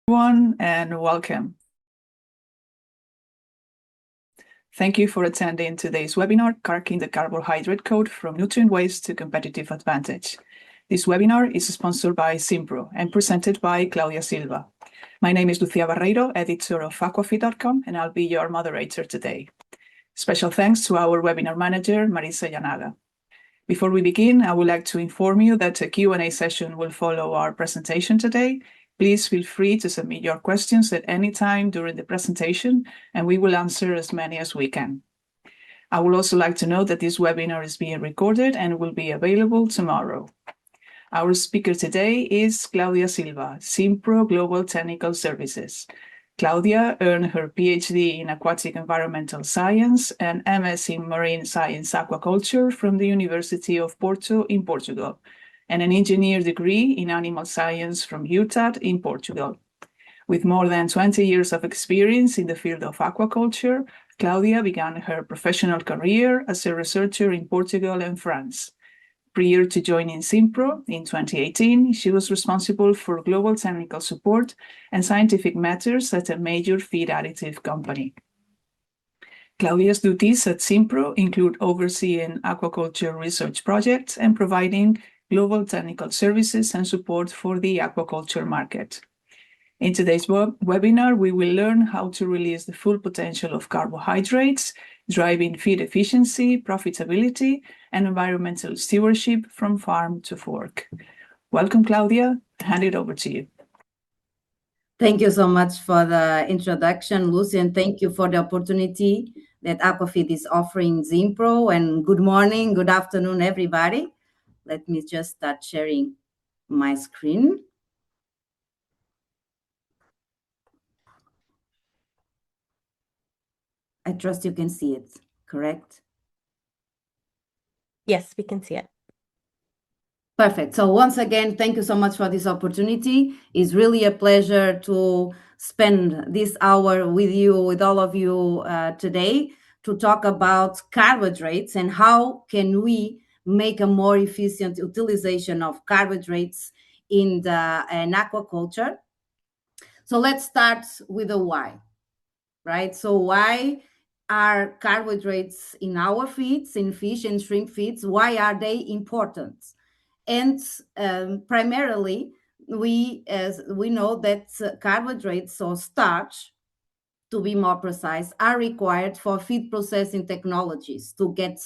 Everyone, and welcome. Thank you for attending today's webinar, Cracking the Carbohydrate Code from Nutrient Waste to Competitive Advantage. This webinar is sponsored by Zinpro and presented by Claudia Silva. My name is Lucia Barreiro, editor of aquafeed.com, and I'll be your moderator today. Special thanks to our webinar manager, Marisa Yanaga. Before we begin, I would like to inform you that a Q&A session will follow our presentation today. Please feel free to submit your questions at any time during the presentation, and we will answer as many as we can. I would also like to note that this webinar is being recorded and will be available tomorrow. Our speaker today is Claudia Silva, Zinpro Global Technical Services. Claudia earned her PhD in Aquatic Environmental Science and MS in Marine Science Aquaculture from the University of Porto in Portugal, and an engineer degree in Animal Science from UTAD in Portugal. With more than 20 years of experience in the field of aquaculture, Claudia began her professional career as a researcher in Portugal and France. Prior to joining Zinpro in 2018, she was responsible for global technical support and scientific matters at a major feed additive company. Claudia's duties at Zinpro include overseeing aquaculture research projects and providing global technical services and support for the aquaculture market. In today's webinar, we will learn how to release the full potential of carbohydrates, driving feed efficiency, profitability, and environmental stewardship from farm to fork. Welcome, Claudia. Hand it over to you. Thank you so much for the introduction, Lucy, and thank you for the opportunity that Aquafeed is offering Zinpro. And good morning, good afternoon, everybody. Let me just start sharing my screen. I trust you can see it, correct? Yes, we can see it. Perfect. So once again, thank you so much for this opportunity. It's really a pleasure to spend this hour with you, with all of you today, to talk about carbohydrates and how can we make a more efficient utilization of carbohydrates in aquaculture. So let's start with the why, right? So why are carbohydrates in our feeds, in fish and shrimp feeds, why are they important? And primarily, we know that carbohydrates or starch, to be more precise, are required for feed processing technologies to get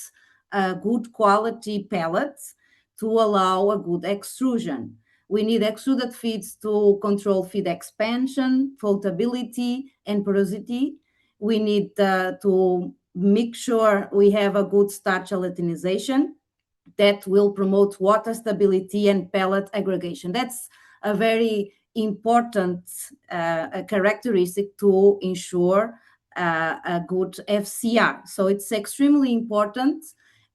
good quality pellets to allow a good extrusion. We need extruded feeds to control feed expansion, floatability, and porosity. We need to make sure we have a good starch gelatinization that will promote water stability and pellet aggregation. That's a very important characteristic to ensure a good FCR. So it's extremely important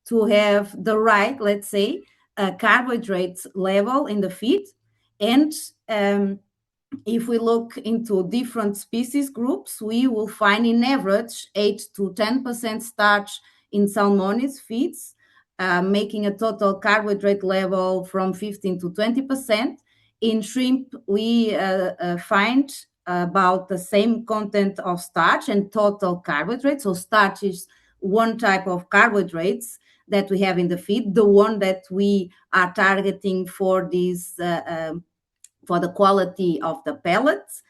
to have the right, let's say, carbohydrate level in the feed. And if we look into different species groups, we will find in average 8 to 10% starch in salmonids feeds, making a total carbohydrate level from 15 to 20%. In shrimp, we find about the same content of starch and total carbohydrates. So starch is one type of carbohydrates that we have in the feed, the one that we are targeting for these for the quality of the pellets.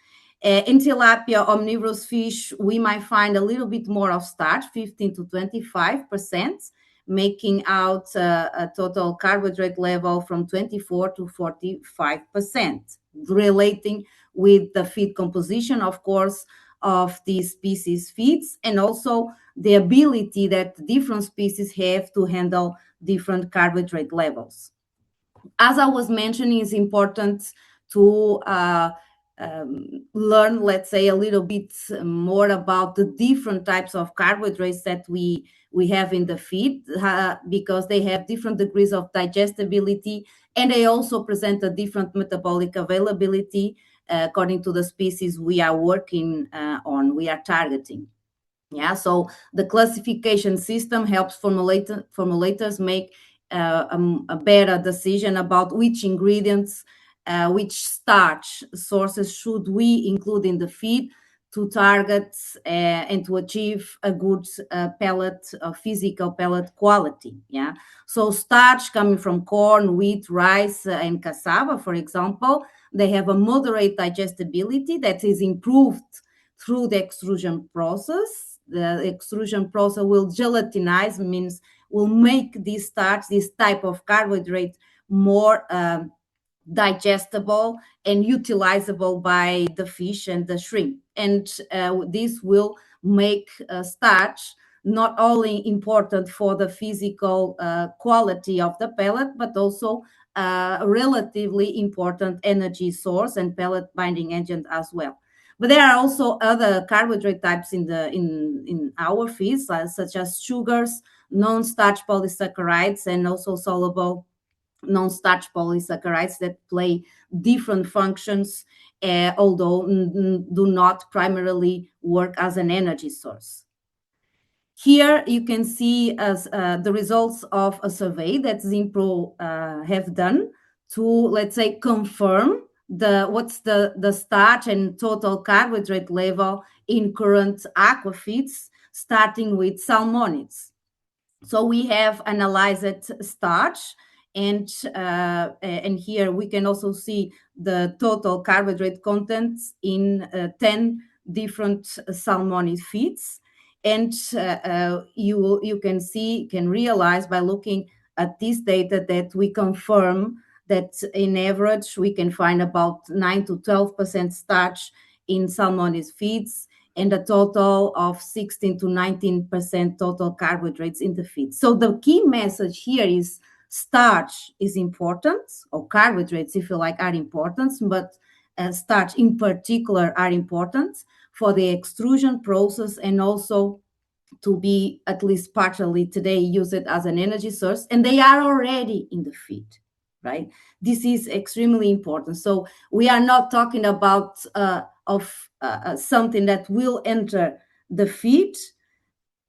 In tilapia, omnivorous fish, we might find a little bit more of starch, 15 to 25%, making out a total carbohydrate level from 24 to 45%, relating with the feed composition, of course, of these species feeds, and also the ability that different species have to handle different carbohydrate levels. As I was mentioning, it's important to learn, let's say, a little bit more about the different types of carbohydrates that we have in the feed, because they have different degrees of digestibility, and they also present a different metabolic availability according to the species we are working on, we are targeting. Yeah, so the classification system helps formulators make a better decision about which ingredients which starch sources should we include in the feed to target and to achieve a good physical pellet quality. Yeah. So starch coming from corn, wheat, rice, and cassava, for example, they have a moderate digestibility that is improved through the extrusion process. The extrusion process will gelatinize, means will make this starch, this type of carbohydrate, more digestible and utilizable by the fish and the shrimp. And this will make starch not only important for the physical quality of the pellet, but also a relatively important energy source and pellet binding agent as well. But there are also other carbohydrate types in our feeds, such as sugars, non-starch polysaccharides, and also soluble non-starch polysaccharides that play different functions, although do not primarily work as an energy source. Here you can see as the results of a survey that Zinpro have done to, let's say, confirm what's the starch and total carbohydrate level in current aquafeeds, starting with salmonids. So we have analyzed starch, and here we can also see the total carbohydrate contents in 10 different salmonid feeds. And you can realize by looking at this data that we confirm that in average we can find about 9 to 12% starch in salmonid feeds, and a total of 16 to 19% total carbohydrates in the feed. So the key message here is starch is important, or carbohydrates, if you like, are important, but starch in particular are important for the extrusion process, and also to be at least partially today used as an energy source, and they are already in the feed, right? This is extremely important. So we are not talking about something that will enter the feed,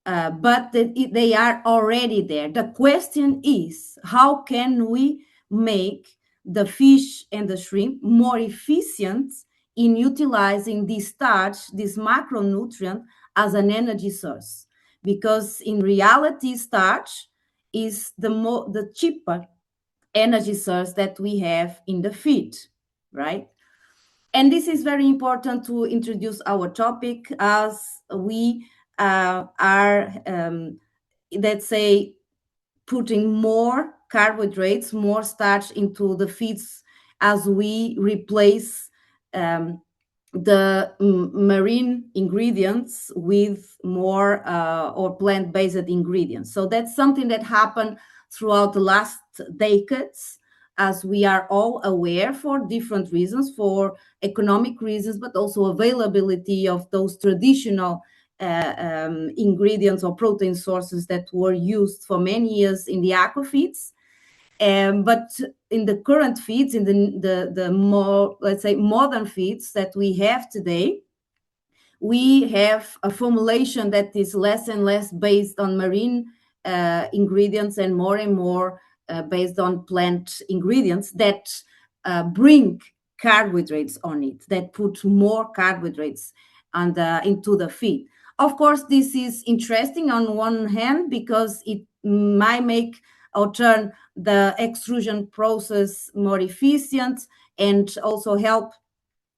but they are already there. The question is, how can we make the fish and the shrimp more efficient in utilizing this starch, this macronutrient, as an energy source? Because in reality, starch is the cheaper energy source that we have in the feed, right? And this is very important to introduce our topic, as we are, let's say, putting more carbohydrates, more starch into the feeds as we replace the marine ingredients with more or plant-based ingredients. So that's something that happened throughout the last decades, as we are all aware, for different reasons, for economic reasons, but also availability of those traditional ingredients or protein sources that were used for many years in the aquafeeds. But in the current feeds, in the more, let's say, modern feeds that we have today, we have a formulation that is less and less based on marine ingredients and more based on plant ingredients that bring carbohydrates on it, that put more carbohydrates into the feed. Of course, this is interesting on one hand because it might make or turn the extrusion process more efficient, and also help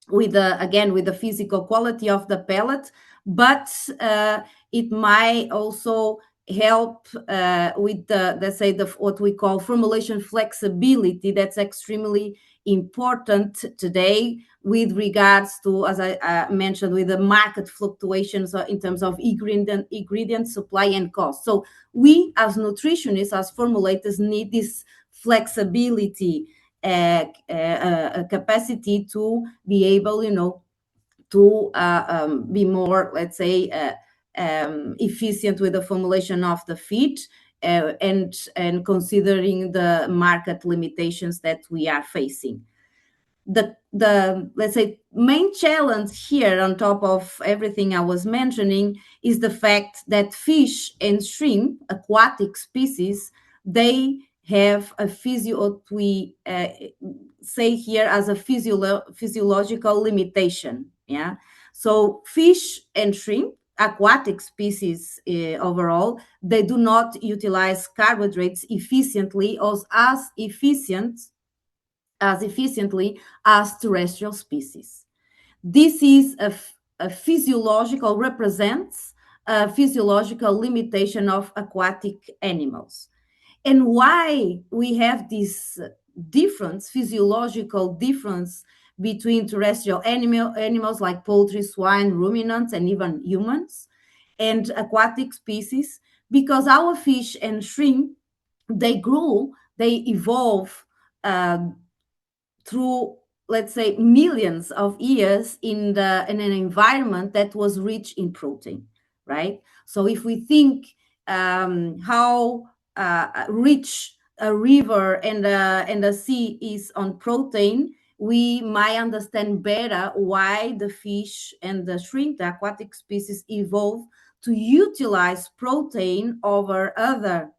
with the physical quality of the pellet, but it might also help with the, let's say, what we call formulation flexibility. That's extremely important today with regards to, as I mentioned, with the market fluctuations in terms of ingredient supply and cost. So we as nutritionists, as formulators, need this flexibility, capacity to be able, to be more, let's say, efficient with the formulation of the feed, and considering the market limitations that we are facing. The let's say main challenge here, on top of everything I was mentioning, is the fact that fish and shrimp, aquatic species, they have what we say here as a physiological limitation. Yeah. So fish and shrimp, aquatic species overall, they do not utilize carbohydrates efficiently or as efficiently as terrestrial species. This is a physiological represents a physiological limitation of aquatic animals. And why we have this physiological difference between terrestrial animals like poultry, swine, ruminants, and even humans, and aquatic species, because our fish and shrimp, they evolve through, let's say, millions of years in an environment that was rich in protein, right? So if we think how rich a river and a sea is on protein, we might understand better why the fish and the shrimp, the aquatic species, evolve to utilize protein over other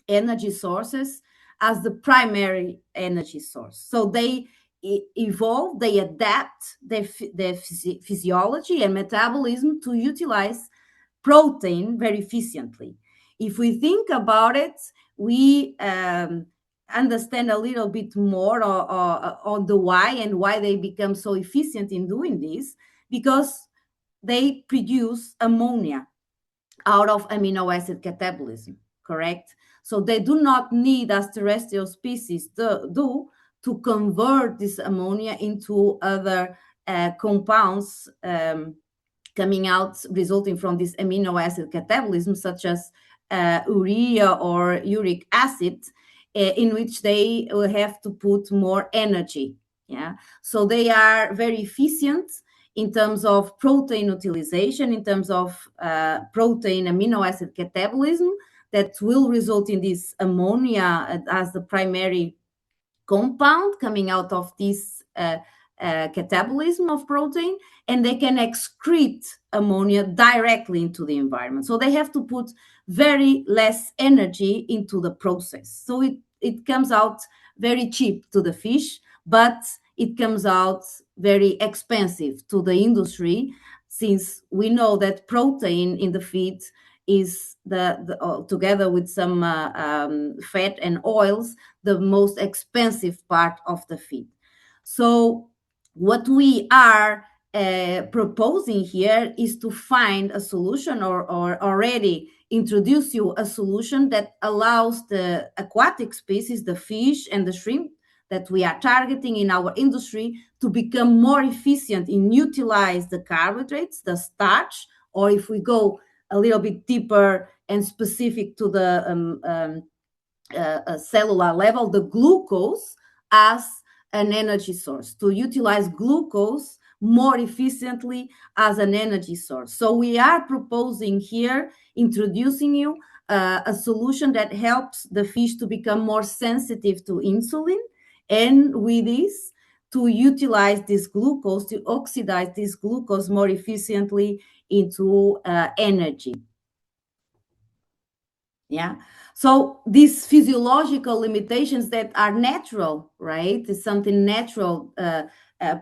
energy sources as the primary energy source. So they evolve, they adapt their physiology and metabolism to utilize protein very efficiently. If we think about it, we understand a little bit more on the why and why they become so efficient in doing this, because they produce ammonia out of amino acid catabolism, correct? So they do not need, as terrestrial species do, to convert this ammonia into other compounds coming out, resulting from this amino acid catabolism, such as urea or uric acid, in which they will have to put more energy. Yeah, so they are very efficient in terms of protein utilization, in terms of protein amino acid catabolism, that will result in this ammonia as the primary compound coming out of this catabolism of protein, and they can excrete ammonia directly into the environment. So they have to put very less energy into the process. So it comes out very cheap to the fish, but it comes out very expensive to the industry, since we know that protein in the feed is together with some fat and oils, the most expensive part of the feed. So what we are proposing here is to find a solution, or already introduce you a solution that allows the aquatic species, the fish and the shrimp that we are targeting in our industry, to become more efficient in utilize the carbohydrates, the starch, or if we go a little bit deeper and specific to the cellular level, the glucose as an energy source, to utilize glucose more efficiently as an energy source. So we are proposing here, introducing you a solution that helps the fish to become more sensitive to insulin, and with this, to utilize this glucose, to oxidize this glucose more efficiently into energy. Yeah. So these physiological limitations that are natural, right? It's something natural,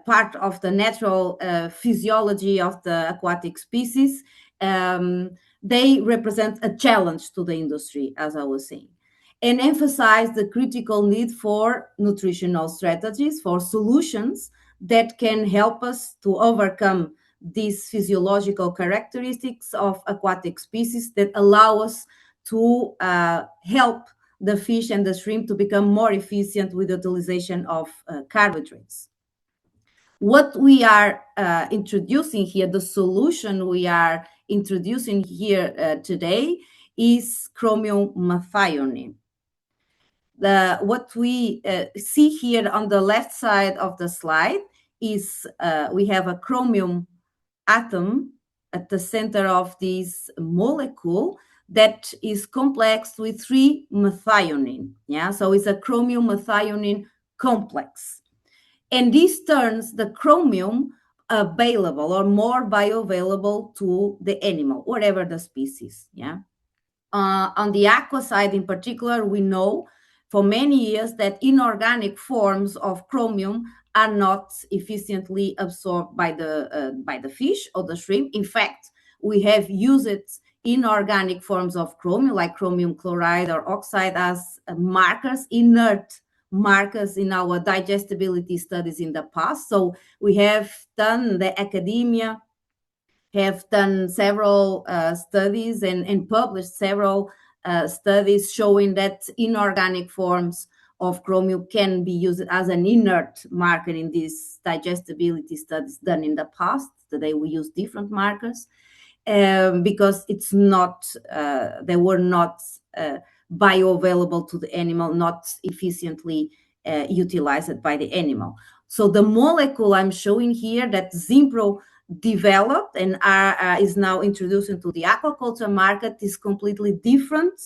part of the natural physiology of the aquatic species. They represent a challenge to the industry, as I was saying, and emphasize the critical need for nutritional strategies, for solutions that can help us to overcome these physiological characteristics of aquatic species that allow us to help the fish and the shrimp to become more efficient with the utilization of carbohydrates. What we are introducing here, the solution we are introducing here today, is chromium methionine. What we see here on the left side of the slide is we have a chromium atom at the center of this molecule that is complexed with 3-methionine. Yeah, so it's a chromium methionine complex. And this turns the chromium available or more bioavailable to the animal, whatever the species. Yeah. On the aqua side in particular, we know for many years that inorganic forms of chromium are not efficiently absorbed by the fish or the shrimp. In fact, we have used inorganic forms of chromium, like chromium chloride or oxide, as markers, inert markers in our digestibility studies in the past. So we have done, the academia have done several studies and published several studies showing that inorganic forms of chromium can be used as an inert marker in these digestibility studies done in the past. Today we use different markers because it's not, they were not bioavailable to the animal, not efficiently utilized by the animal. So the molecule I'm showing here that Zinpro developed and is now introduced into the aquaculture market is completely different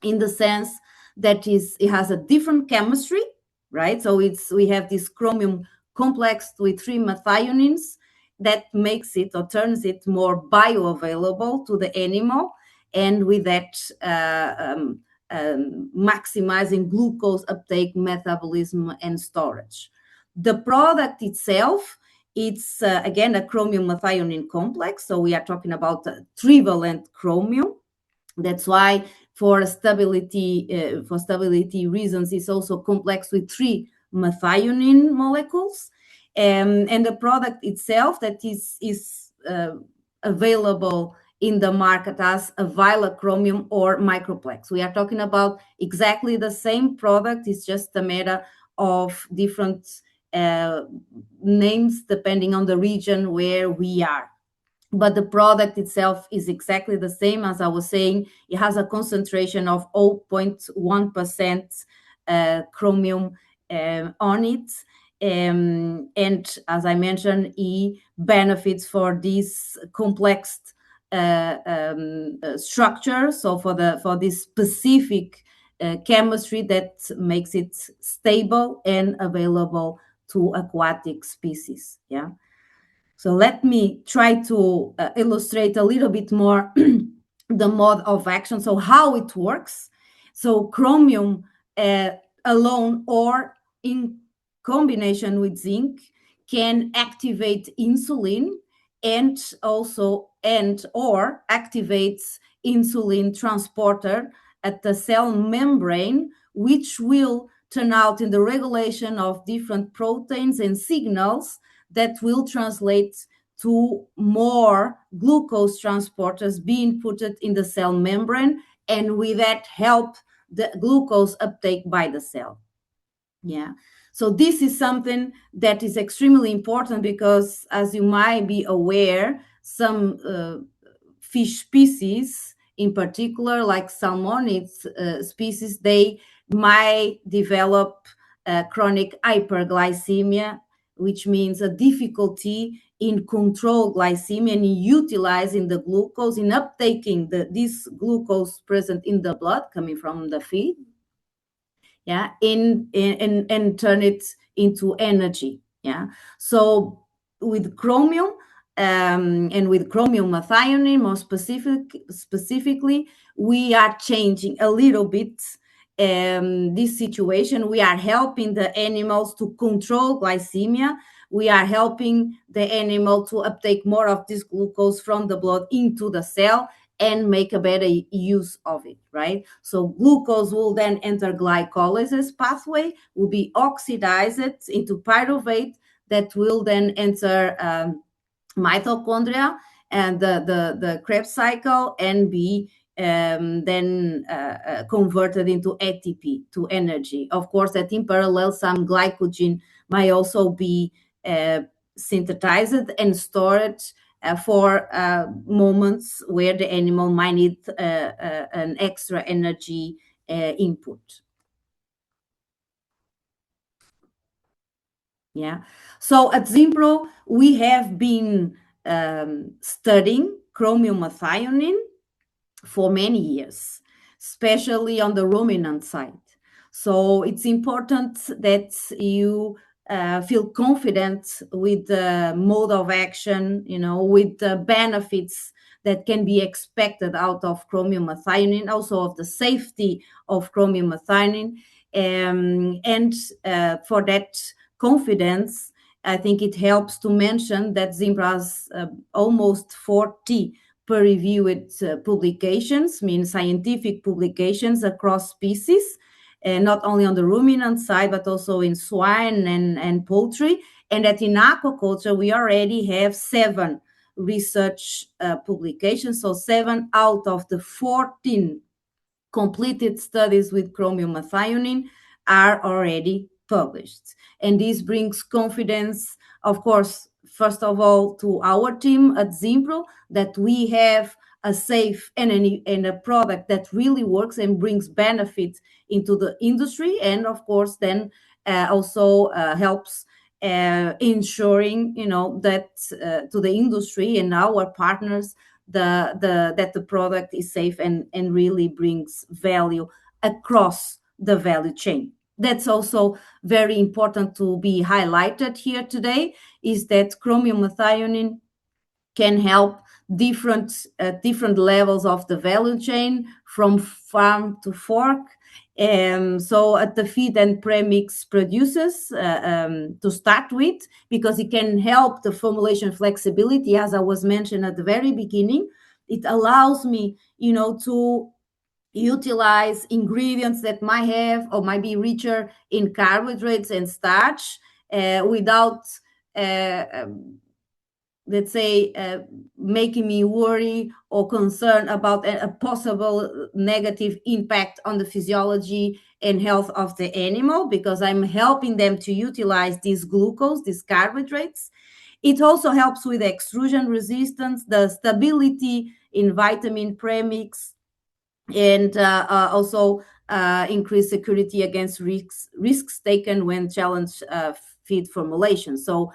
in the sense that it has a different chemistry, right? So we have this chromium complex with 3 methionines that makes it or turns it more bioavailable to the animal, and with that maximizing glucose uptake, metabolism, and storage. The product itself, it's again a chromium methionine complex, so we are talking about trivalent chromium. That's why for stability reasons, it's also complex with 3 methionine molecules. And the product itself that is available in the market as a violet chromium or microplex. We are talking about exactly the same product. It's just a matter of different names depending on the region where we are. But the product itself is exactly the same. As I was saying, it has a concentration of 0.1% chromium on it. And as I mentioned, it benefits for this complex structure. So for this specific chemistry that makes it stable and available to aquatic species. Yeah. So let me try to illustrate a little bit more the mode of action. So how it works. So chromium alone or in combination with zinc can activate insulin and or activates insulin transporter at the cell membrane, which will turn out in the regulation of different proteins and signals that will translate to more glucose transporters being put in the cell membrane, and with that help the glucose uptake by the cell. Yeah. So this is something that is extremely important because, as you might be aware, some fish species, in particular, like salmoniid species, they might develop chronic hyperglycemia, which means a difficulty in control glycemia and in utilizing the glucose, in uptaking this glucose present in the blood coming from the feed, yeah, and turn it into energy. Yeah. So with chromium and with chromium methionine more specifically, we are changing a little bit this situation. We are helping the animals to control glycemia. We are helping the animal to uptake more of this glucose from the blood into the cell and make a better use of it, right? So glucose will then enter glycolysis pathway, will be oxidized into pyruvate that will then enter mitochondria and the Krebs cycle and be then converted into ATP, to energy. Of course, that in parallel, some glycogen might also be synthesized and stored for moments where the animal might need an extra energy input. Yeah. So at Zinpro, we have been studying chromium methionine for many years, especially on the ruminant side. So it's important that you feel confident with the mode of action, with the benefits that can be expected out of chromium methionine, also of the safety of chromium methionine. And for that confidence, I think it helps to mention that Zinpro has almost 40 peer-reviewed publications, means scientific publications across species, not only on the ruminant side, but also in swine and poultry. And that in aquaculture, we already have 7 research publications. So 7 out of the 14 completed studies with chromium methionine are already published. And this brings confidence, of course, first of all, to our team at Zinpro, that we have a safe and a product that really works and brings benefits into the industry. And of course, then also helps ensuring, that to the industry and our partners, that the product is safe and really brings value across the value chain. That's also very important to be highlighted here today, is that chromium methionine can help different levels of the value chain, from farm to fork. So at the feed and premix producers, to start with, because it can help the formulation flexibility, as I was mentioned at the very beginning. It allows me, to utilize ingredients that might have or might be richer in carbohydrates and starch, without let's say, making me worry or concerned about a possible negative impact on the physiology and health of the animal, because I'm helping them to utilize this glucose, these carbohydrates. It also helps with extrusion resistance, the stability in vitamin premix, and also increase security against risks taken when challenge feed formulation. So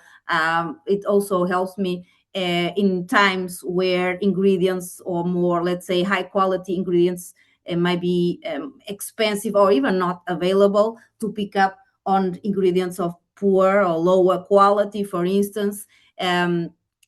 it also helps me in times where ingredients, or more, let's say, high quality ingredients, might be expensive or even not available, to pick up on ingredients of poor or lower quality, for instance.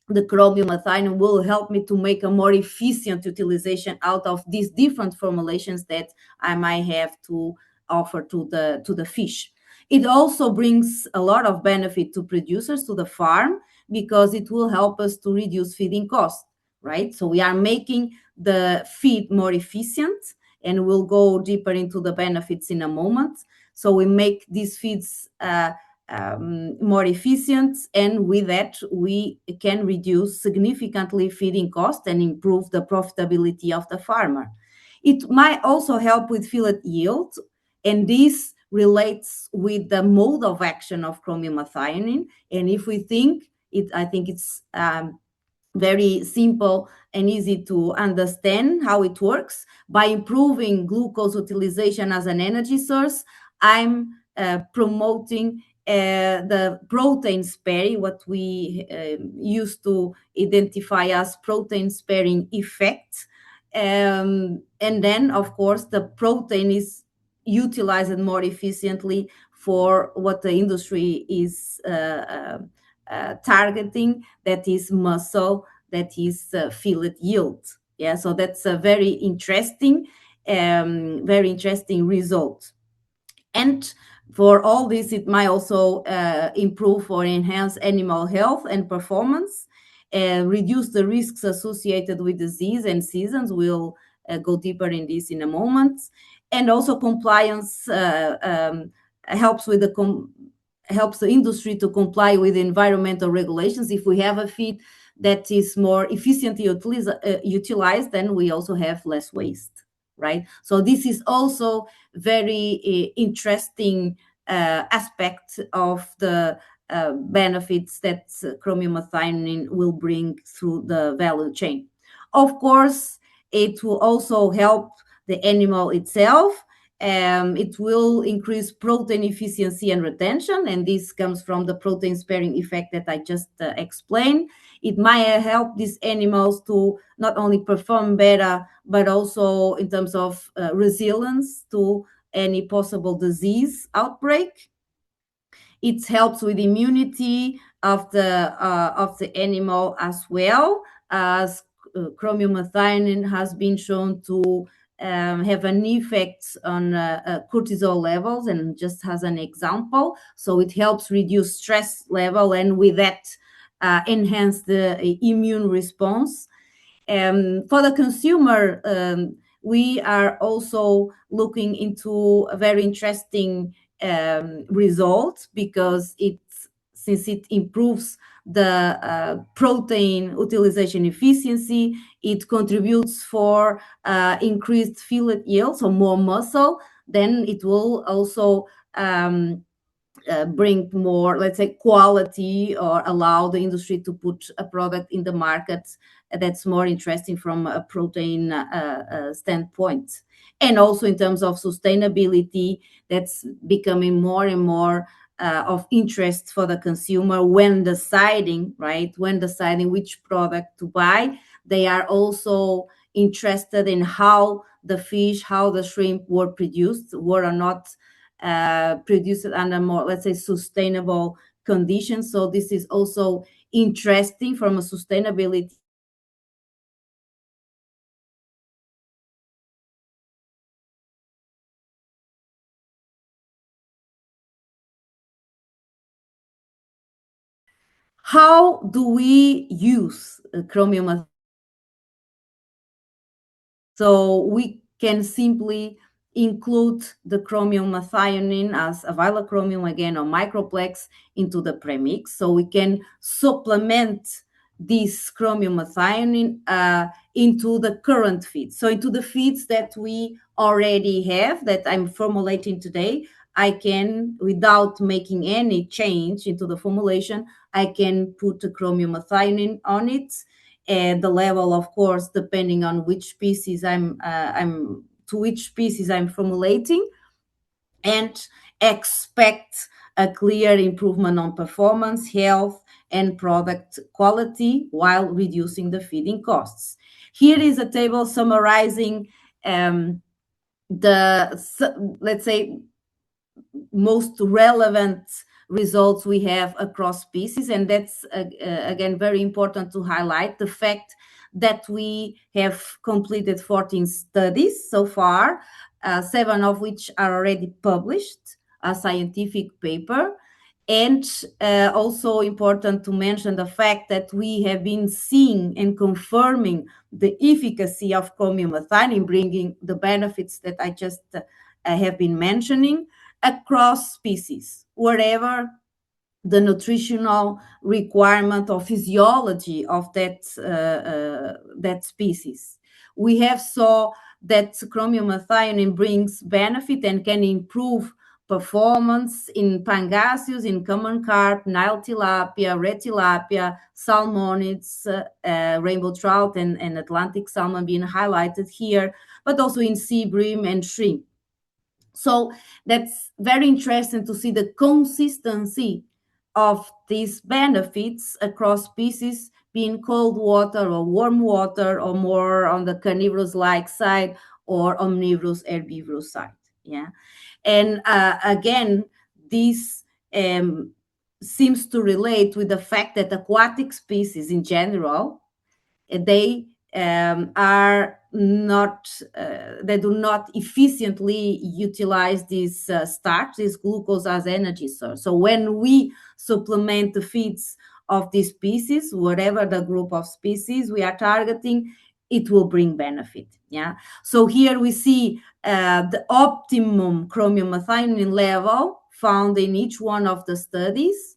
The chromium methionine will help me to make a more efficient utilization out of these different formulations that I might have to offer to the fish. It also brings a lot of benefit to producers, to the farm, because it will help us to reduce feeding costs, right? So we are making the feed more efficient, and we'll go deeper into the benefits in a moment. So we make these feeds more efficient, and with that we can reduce significantly feeding costs and improve the profitability of the farmer. It might also help with fillet yield, and this relates with the mode of action of chromium methionine. And if we think it, I think it's very simple and easy to understand how it works. By improving glucose utilization as an energy source, I'm promoting the protein sparing, what we used to identify as protein sparing effect. And then, of course, the protein is utilized more efficiently for what the industry is targeting, that is muscle, that is fillet yield. Yeah, so that's a very interesting result. And for all this, it might also improve or enhance animal health and performance, reduce the risks associated with disease and seasons. We'll go deeper in this in a moment. And also compliance helps with helps the industry to comply with environmental regulations. If we have a feed that is more efficiently utilized, then we also have less waste, right? So this is also very interesting aspect of the benefits that chromium methionine will bring through the value chain. Of course, it will also help the animal itself. It will increase protein efficiency and retention, and this comes from the protein sparing effect that I just explained. It might help these animals to not only perform better, but also in terms of resilience to any possible disease outbreak. It helps with immunity of the animal, as well as chromium methionine has been shown to have an effect on cortisol levels, and just as an example, so it helps reduce stress level, and with that enhance the immune response. For the consumer, we are also looking into a very interesting result, because since it improves the protein utilization efficiency, it contributes for increased fillet yield, so more muscle. Then it will also bring more, let's say, quality, or allow the industry to put a product in the market that's more interesting from a protein standpoint. And also in terms of sustainability, that's becoming more and more of interest for the consumer when deciding, right? When deciding which product to buy, they are also interested in how the fish, how the shrimp were produced, were or not produced under more, let's say, sustainable conditions. So this is also interesting from a sustainability. How do we use chromium? So we can simply include the chromium methionine as a chromium again, or microplex, into the premix. So we can supplement this chromium methionine into the current feeds. So into the feeds that we already have, that I'm formulating today, I can, without making any change into the formulation, I can put the chromium methionine on it. And the level, of course, depending on which species I'm formulating, and expect a clear improvement on performance, health, and product quality, while reducing the feeding costs. Here is a table summarizing let's say, most relevant results we have across species. And that's again very important to highlight the fact that we have completed 14 studies so far, 7 of which are already published, a scientific paper. And also important to mention the fact that we have been seeing and confirming the efficacy of chromium methionine, bringing the benefits that I just have been mentioning across species, wherever the nutritional requirement or physiology of that species. We have saw that chromium methionine brings benefit and can improve performance in pangasius, in common carp, Nile tilapia, red tilapia, salmonids, rainbow trout, and Atlantic salmon being highlighted here, but also in sea bream and shrimp. So that's very interesting to see the consistency of these benefits across species, being cold water or warm water, or more on the carnivorous-like side or omnivorous herbivorous side. Yeah, and again, this seems to relate with the fact that aquatic species in general, they are not, they do not efficiently utilize this starch, this glucose, as energy source. So when we supplement the feeds of these species, whatever the group of species we are targeting, it will bring benefit. Yeah. So here we see the optimum chromium methionine level found in each one of the studies.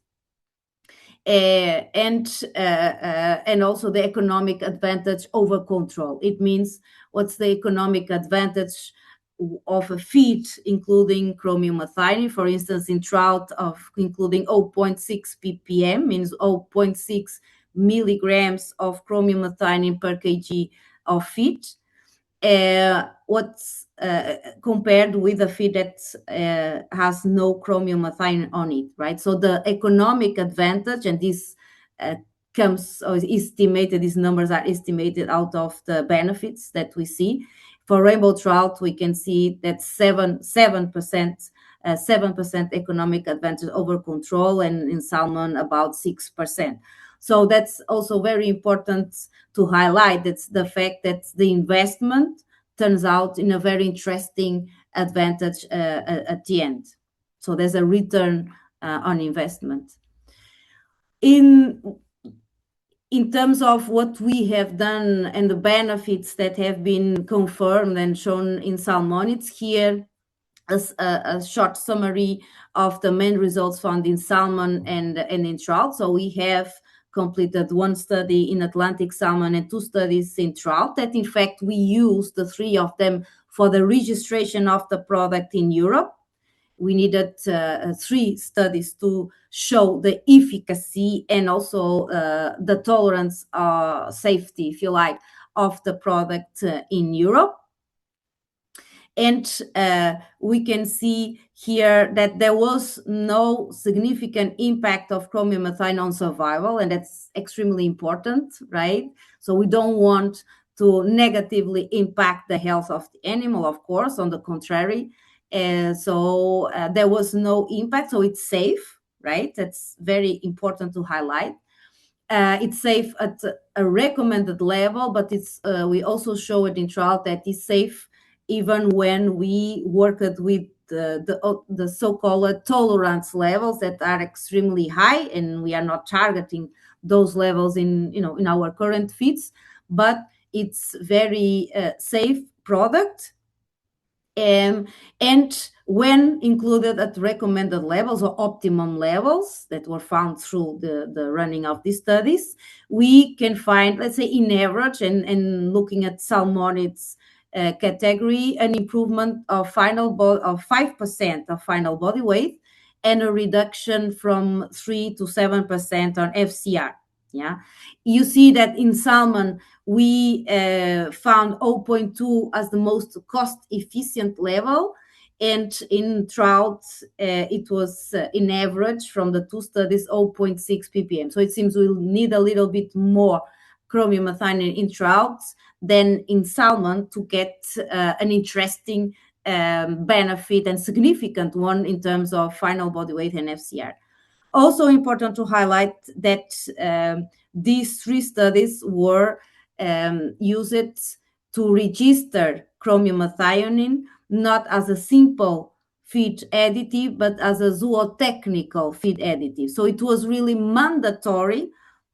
And also the economic advantage over control. It means, what's the economic advantage of a feed including chromium methionine, for instance, in trout, of including 0.6 ppm, means 0.6 milligrams of chromium methionine per kg of feed. What's compared with a feed that has no chromium methionine on it, right? So the economic advantage, and this comes, or is estimated, these numbers are estimated out of the benefits that we see. For rainbow trout, we can see that 7% economic advantage over control, and in salmon about 6%. So that's also very important to highlight. That's the fact that the investment turns out in a very interesting advantage at the end. So there's a return on investment. In terms of what we have done and the benefits that have been confirmed and shown in salmonids, here a short summary of the main results found in salmon and in trout. So we have completed one study in Atlantic salmon and 2 studies in trout, that in fact we used the 3 of them for the registration of the product in Europe. We needed 3 studies to show the efficacy and also the tolerance, safety, if you like, of the product in Europe. And we can see here that there was no significant impact of chromium methionine on survival, and that's extremely important, right? So we don't want to negatively impact the health of the animal, of course, on the contrary. So there was no impact, so it's safe, right? That's very important to highlight. It's safe at a recommended level, but it's we also show it in trial that it's safe even when we worked with the so-called tolerance levels that are extremely high, and we are not targeting those levels in our current feeds, but it's very safe product. And when included at recommended levels or optimum levels that were found through the running of these studies, we can find, let's say, in average, and looking at salmonids category, an improvement of 5% of final body weight and a reduction from 3 to 7% on FCR. Yeah, you see that in salmon we found 0.2 as the most cost efficient level, and in trout it was in average from the 2 studies 0.6 ppm. So it seems we'll need a little bit more chromium methionine in trout than in salmon to get an interesting benefit, and significant one, in terms of final body weight and FCR. Also important to highlight that these 3 studies were used to register chromium methionine not as a simple feed additive, but as a zootechnical feed additive. So it was really mandatory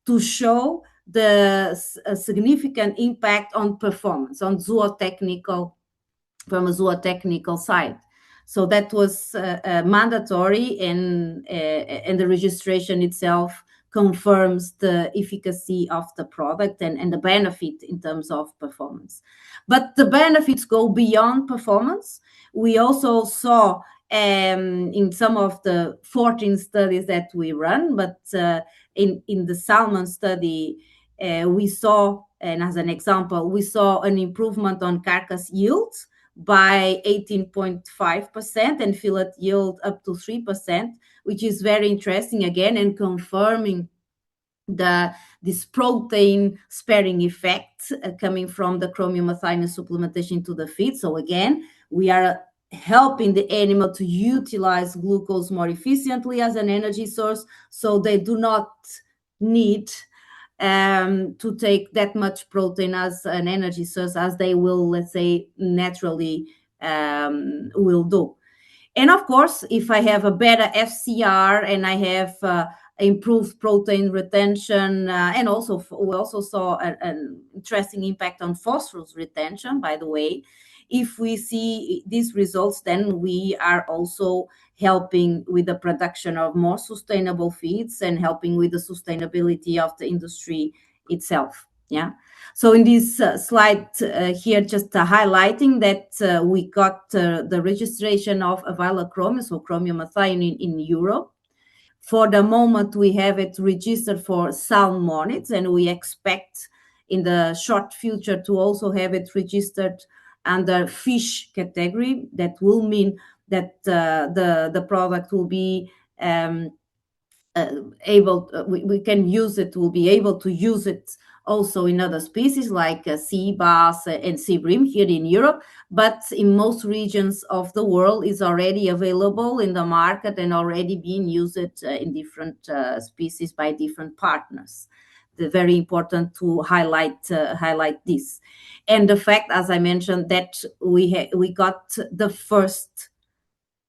to show the significant impact on performance, on zootechnical, from a zootechnical side. So that was mandatory, and the registration itself confirms the efficacy of the product and the benefit in terms of performance. But the benefits go beyond performance. We also saw in some of the 14 studies that we run, but in the salmon study, we saw, and as an example, we saw an improvement on carcass yield by 18.5% and fillet yield up to 3%, which is very interesting again, and confirming this protein sparing effect coming from the chromium methionine supplementation to the feed. So again, we are helping the animal to utilize glucose more efficiently as an energy source, so they do not need to take that much protein as an energy source as they will, let's say, naturally will do. And of course, if I have a better FCR and I have improved protein retention, and also we also saw an interesting impact on phosphorus retention, by the way. If we see these results, then we are also helping with the production of more sustainable feeds and helping with the sustainability of the industry itself. Yeah. So in this slide here, just highlighting that we got the registration of Avila-chromium, so chromium methionine in Europe. For the moment, we have it registered for salmonids, and we expect in the short future to also have it registered under fish category. That will mean that the product will be we can use it, will be able to use it also in other species like sea bass and sea bream here in Europe, but in most regions of the world is already available in the market and already being used in different species by different partners. very important to highlight this. And the fact, as I mentioned, that we got the first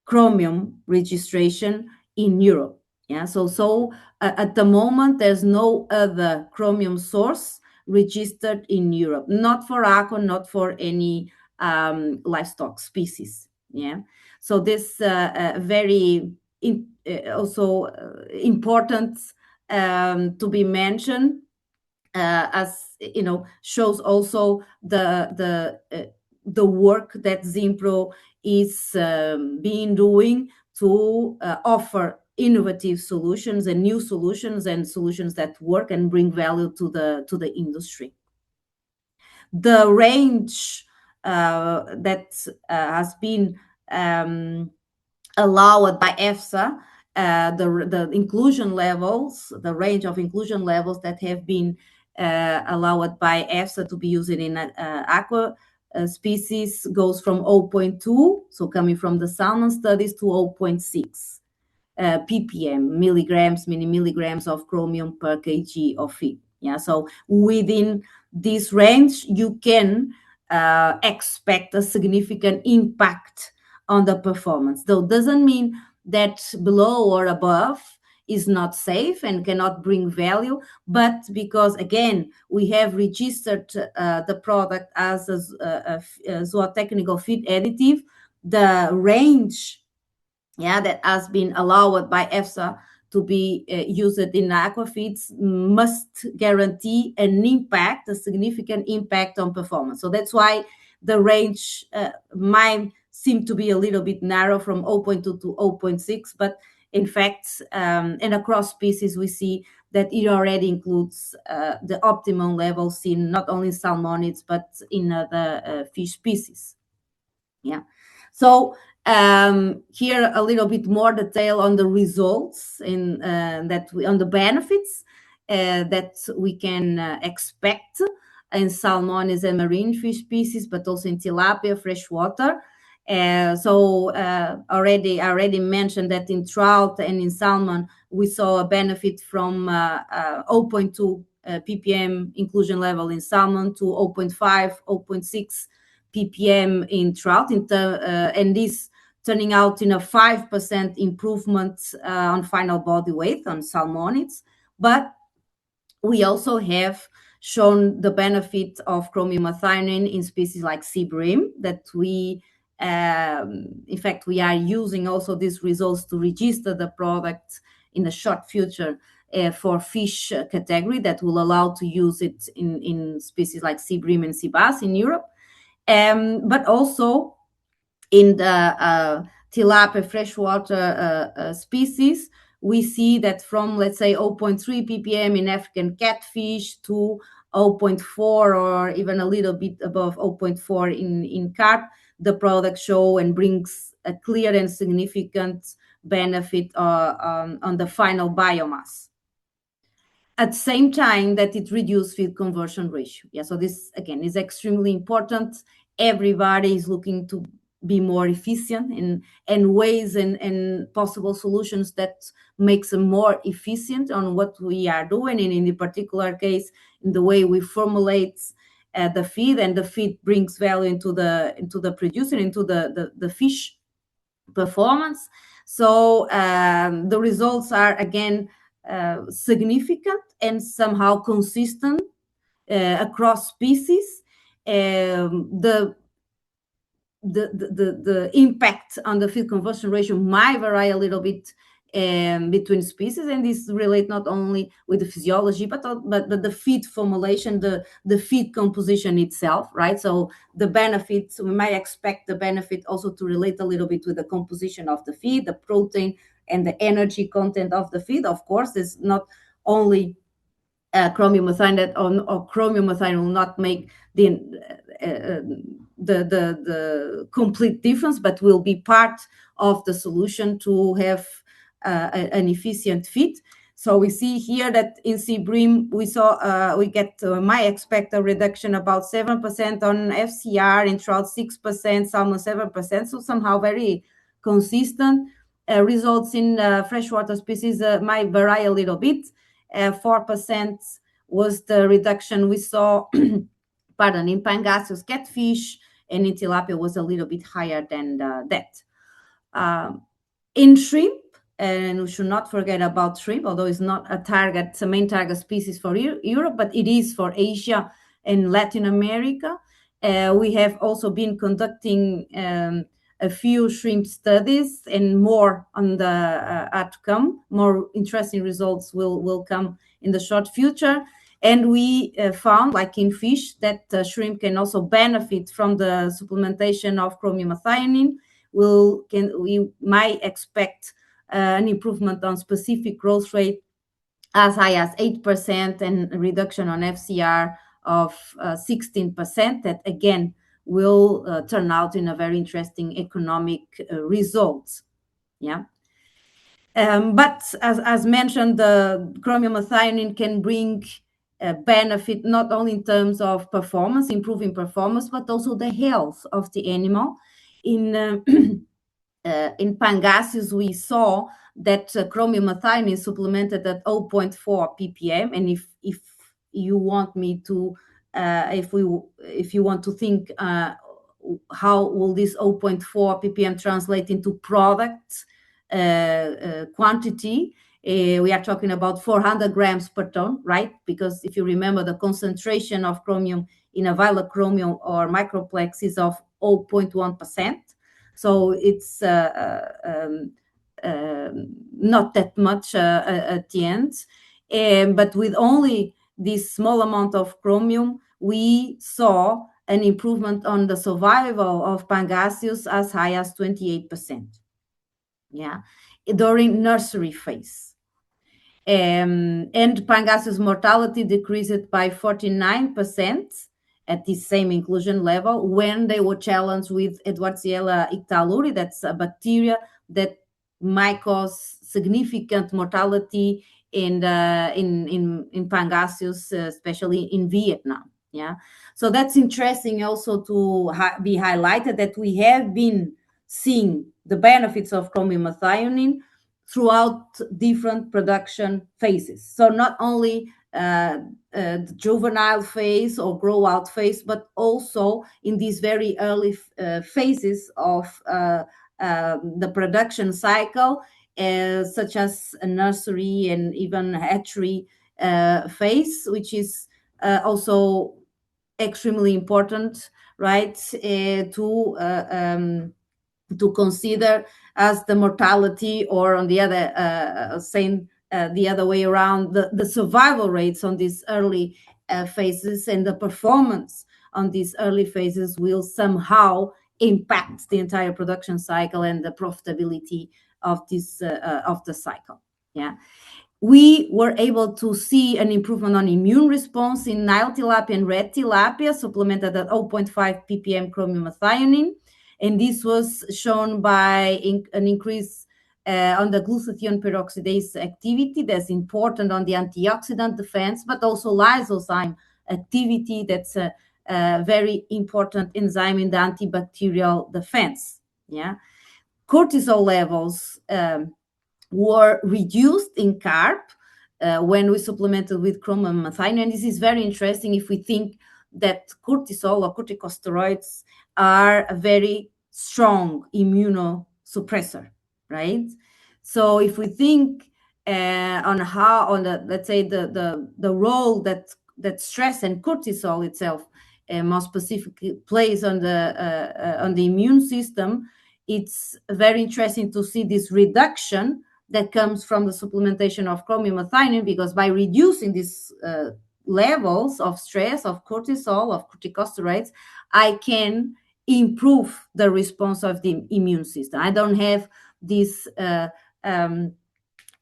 chromium registration in Europe. Yeah, so at the moment there's no other chromium source registered in Europe, not for aqua, not for any livestock species. Yeah, so this very also important to be mentioned, as you know, shows also the work that Zinpro is being doing to offer innovative solutions and new solutions and solutions that work and bring value to the industry. The range that has been allowed by EFSA, the inclusion levels, the range of inclusion levels that have been allowed by EFSA to be used in aqua species goes from 0.2, so coming from the salmon studies, to 0.6 ppm, milligrams of chromium per kg of feed. Yeah, so within this range, you can expect a significant impact on the performance. Though doesn't mean that below or above is not safe and cannot bring value, but because again we have registered the product as a zootechnical feed additive, the range that has been allowed by EFSA to be used in aquafeeds must guarantee a significant impact on performance. So that's why the range might seem to be a little bit narrow from 0.2 to 0.6, but in fact, and across species, we see that it already includes the optimum levels seen not only in salmonids, but in other fish species. Yeah. So here a little bit more detail on the results on the benefits that we can expect in salmonids and marine fish species, but also in tilapia, freshwater. So I already mentioned that in trout and in salmon, we saw a benefit from 0.2 ppm inclusion level in salmon to 0.5, 0.6 ppm in trout, and this turning out in a 5% improvement on final body weight on salmonids. But we also have shown the benefit of chromium methionine in species like sea bream that we in fact we are using also these results to register the product in the short future for fish category that will allow to use it in species like sea bream and sea bass in Europe, but also in the tilapia freshwater species. We see that from, let's say, 0.3 ppm in African catfish to 0.4 or even a little bit above 0.4 in carp, the product show and brings a clear and significant benefit on the final biomass. At the same time that it reduced feed conversion ratio. Yeah, so this again is extremely important. Everybody is looking to be more efficient and ways and possible solutions that makes them more efficient on what we are doing, and in the particular case in the way we formulate the feed, and the feed brings value into the producer, into the fish performance. So the results are again significant and somehow consistent across species. The impact on the feed conversion ratio might vary a little bit between species, and this relate not only with the physiology but the feed formulation, the feed composition itself, right? So the benefits, we might expect the benefit also to relate a little bit with the composition of the feed, the protein and the energy content of the feed. Of course, there's not only chromium methionine or chromium methionine will not make the complete difference, but will be part of the solution to have an efficient feed. So we see here that in sea bream we might expect a reduction about 7% on FCR, in trout 6%, salmon 7%. So somehow very consistent. Results in freshwater species might vary a little bit. 4% was the reduction we saw, pardon, in pangasius catfish, and in tilapia was a little bit higher than that. In shrimp, and we should not forget about shrimp, although it's not a main target species for Europe, but it is for Asia and Latin America. We have also been conducting a few shrimp studies, and more on the are to come. More interesting results will come in the short future. And we found, like in fish, that shrimp can also benefit from the supplementation of chromium methionine. We might expect an improvement on specific growth rate as high as 8% and a reduction on FCR of 16%. That again will turn out in a very interesting economic results. Yeah. But as mentioned, the chromium methionine can bring benefit not only in terms of performance, improving performance, but also the health of the animal. In pangasius, we saw that chromium methionine is supplemented at 0.4 ppm, and if you want me to, if you want to think how will this 0.4 ppm translate into product quantity, we are talking about 400 grams per ton, right? Because if you remember, the concentration of chromium in a vial of chromium or microplex is of 0.1%. So it's not that much at the end. But with only this small amount of chromium, we saw an improvement on the survival of pangasius as high as 28%. Yeah, during nursery phase. And pangasius mortality decreased by 49% at the same inclusion level when they were challenged with Edwardsiella ictaluri. That's a bacteria that might cause significant mortality in pangasius, especially in Vietnam. Yeah, so that's interesting also to be highlighted, that we have been seeing the benefits of chromium methionine throughout different production phases. So not only the juvenile phase or grow out phase, but also in these very early phases of the production cycle, such as a nursery and even hatchery phase, which is also extremely important, right, to consider as the mortality, or on the other the other way around, the survival rates on these early phases, and the performance on these early phases will somehow impact the entire production cycle and the profitability of this of the cycle. Yeah. We were able to see an improvement on immune response in Nile tilapia and red tilapia, supplemented at 0.5 ppm chromium methionine. And this was shown by an increase on the glutathione peroxidase activity that's important on the antioxidant defense, but also lysozyme activity that's a very important enzyme in the antibacterial defense. Yeah, cortisol levels were reduced in carp when we supplemented with chromium methionine. And this is very interesting if we think that cortisol or corticosteroids are a very strong immunosuppressor, right? So if we think on the, let's say, the role that stress and cortisol itself more specifically plays on the immune system, it's very interesting to see this reduction that comes from the supplementation of chromium methionine, because by reducing these levels of stress, of cortisol, of corticosteroids, I can improve the response of the immune system. I don't have this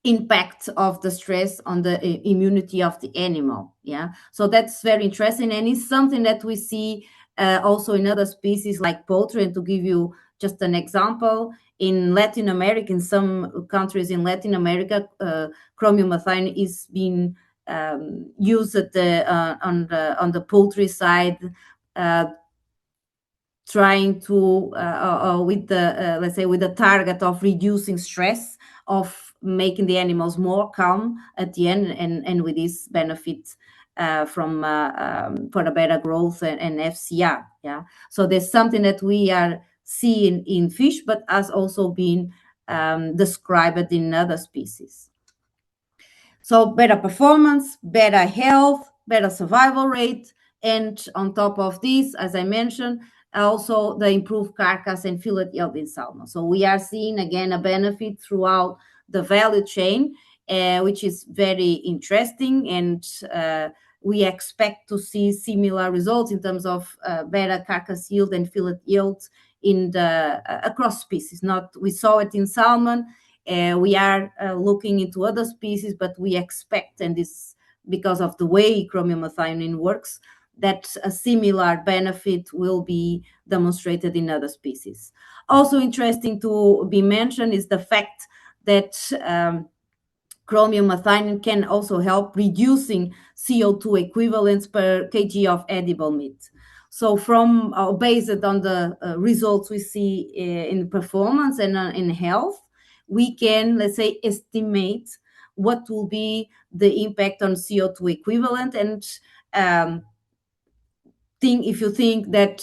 impact of the stress on the immunity of the animal. Yeah, so that's very interesting, and it's something that we see also in other species like poultry. And to give you just an example, in Latin America, in some countries in Latin America, chromium methionine is being used at on the poultry side, trying to with the let's say with the target of reducing stress, of making the animals more calm at the end, and with this benefit for a better growth and FCR. Yeah, so there's something that we are seeing in fish, but has also been described in other species. So better performance, better health, better survival rate, and on top of this, as I mentioned, also the improved carcass and fillet yield in salmon. So we are seeing again a benefit throughout the value chain, which is very interesting, and we expect to see similar results in terms of better carcass yield and fillet yield in the across species. We saw it in salmon. We are looking into other species, but we expect, and this because of the way chromium methionine works, that a similar benefit will be demonstrated in other species. Also interesting to be mentioned is the fact that chromium methionine can also help reducing CO2 equivalents per kg of edible meat. So from based on the results we see in performance and in health, we can, let's say, estimate what will be the impact on CO2 equivalent. And if you think that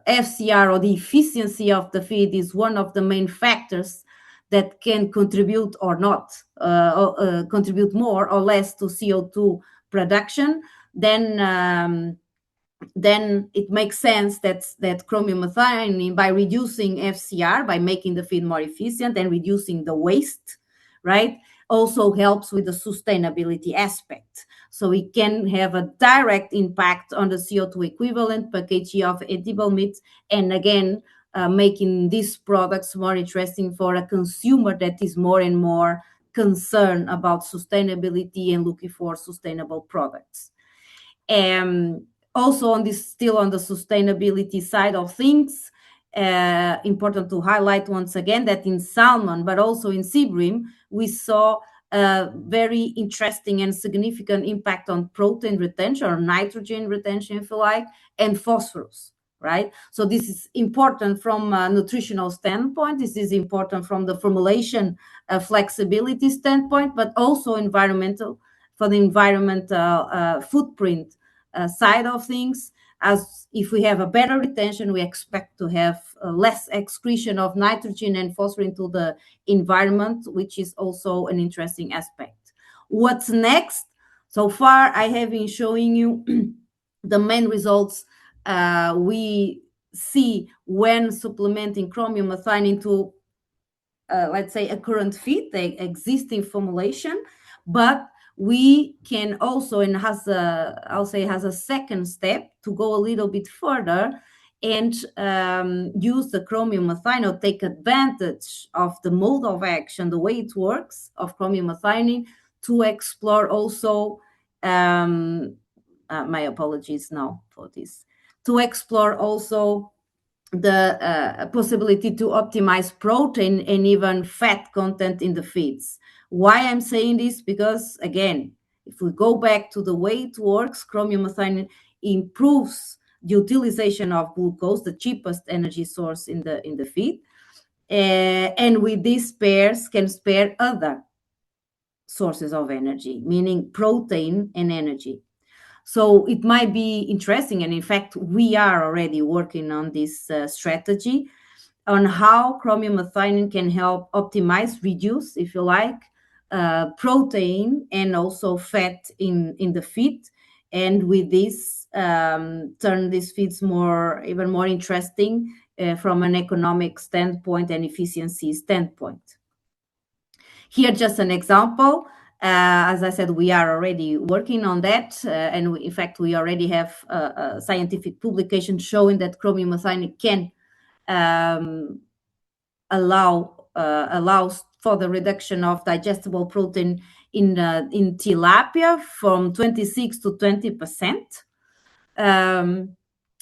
FCR, or the efficiency of the feed, is one of the main factors that can contribute or not, contribute more or less to CO2 production, then it makes sense that chromium methionine, by reducing FCR, by making the feed more efficient and reducing the waste, right, also helps with the sustainability aspect. So it can have a direct impact on the CO2 equivalent per kg of edible meat, and again, making these products more interesting for a consumer that is more and more concerned about sustainability and looking for sustainable products. Also still on the sustainability side of things, important to highlight once again that in salmon, but also in sea bream, we saw a very interesting and significant impact on protein retention, or nitrogen retention, if you like, and phosphorus, right? So this is important from a nutritional standpoint. This is important from the formulation flexibility standpoint, but also for the environmental footprint side of things. As if we have a better retention, we expect to have less excretion of nitrogen and phosphorus into the environment, which is also an interesting aspect. What's next? So far, I have been showing you the main results we see when supplementing chromium methionine to, let's say, a current feed, the existing formulation, but we can also, and has a second step to go a little bit further and use the chromium methionine, take advantage of the mode of action, the way it works of chromium methionine, to explore also, my apologies now for this, to explore also the possibility to optimize protein and even fat content in the feeds. Why I'm saying this? Because again, if we go back to the way it works, chromium methionine improves the utilization of glucose, the cheapest energy source in the feed, and with these pairs can spare other sources of energy, meaning protein and energy. So it might be interesting, and in fact, we are already working on this strategy on how chromium methionine can help optimize, reduce, if you like, protein and also fat in the feed, and with this turn these feeds even more interesting from an economic standpoint and efficiency standpoint. Here, just an example. As I said, we are already working on that, and in fact, we already have a scientific publication showing that chromium methionine can allows for the reduction of digestible protein in tilapia from 26 to 20%,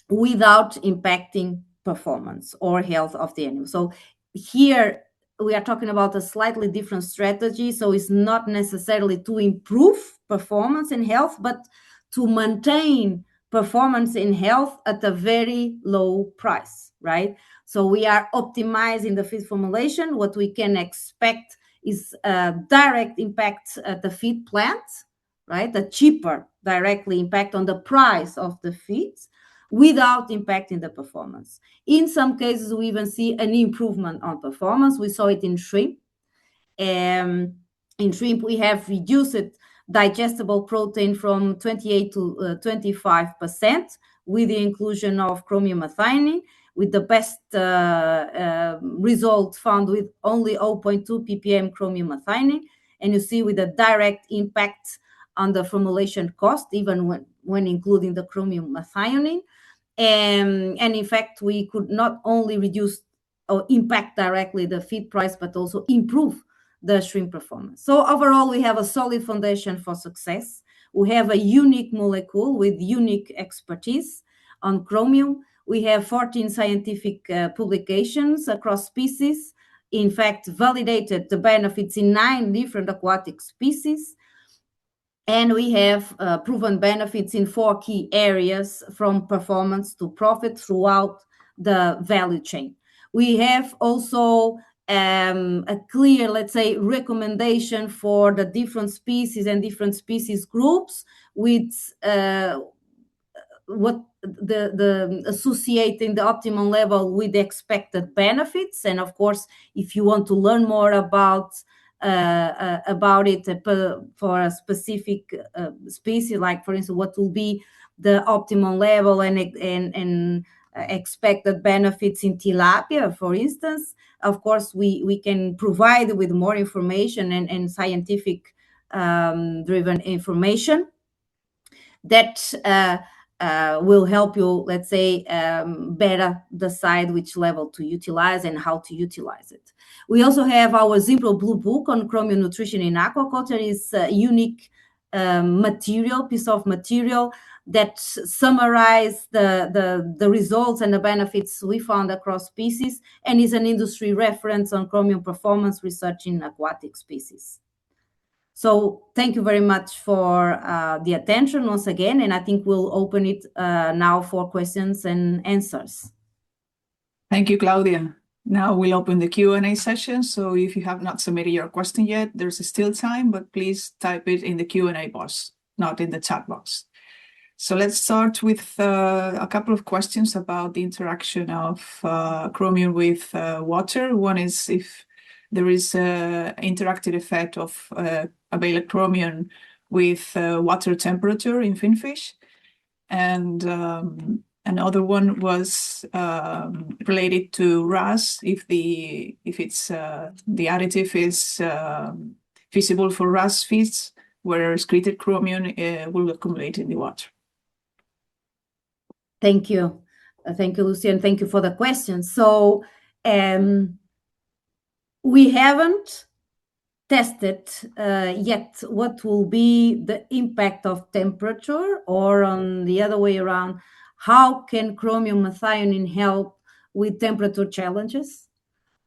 without impacting performance or health of the animal. So here we are talking about a slightly different strategy. So it's not necessarily to improve performance and health, but to maintain performance and health at a very low price, right? So we are optimizing the feed formulation. What we can expect is a direct impact at the feed plant, right? A cheaper directly impact on the price of the feeds without impacting the performance. In some cases, we even see an improvement on performance. We saw it in shrimp. In shrimp, we have reduced digestible protein from 28 to 25% with the inclusion of chromium methionine, with the best result found with only 0.2 ppm chromium methionine. And you see with a direct impact on the formulation cost, even when including the chromium methionine. And in fact, we could not only reduce or impact directly the feed price, but also improve the shrimp performance. So overall, we have a solid foundation for success. We have a unique molecule with unique expertise on chromium. We have 14 scientific publications across species. In fact, validated the benefits in 9 different aquatic species. And we have proven benefits in 4 key areas, from performance to profit throughout the value chain. We have also a clear, let's say, recommendation for the different species and different species groups with what the associating the optimal level with the expected benefits. And of course, if you want to learn more about it for a specific species, like for instance, what will be the optimal level and expected benefits in tilapia, for instance, of course, we can provide with more information and scientific driven information that will help you, let's say, better decide which level to utilize and how to utilize it. We also have our Zinpro Blue Book on chromium nutrition in aquaculture. Is a unique piece of material that summarize the results and the benefits we found across species, and is an industry reference on chromium performance research in aquatic species. So thank you very much for the attention once again, and I think we'll open it now for questions and answers. Thank you, Claudia. Now we'll open the Q&A session. So if you have not submitted your question yet, there's still time, but please type it in the Q&A box, not in the chat box. So let's start with a couple of questions about the interaction of chromium with water. One is if there is an interactive effect of available chromium with water temperature in finfish. And another one was related to RAS, if the additive is feasible for RAS feeds, where excreted chromium will accumulate in the water. Thank you. Thank you, Lucy, and thank you for the question. So we haven't tested yet what will be the impact of temperature, or on the other way around, how can chromium methionine help with temperature challenges.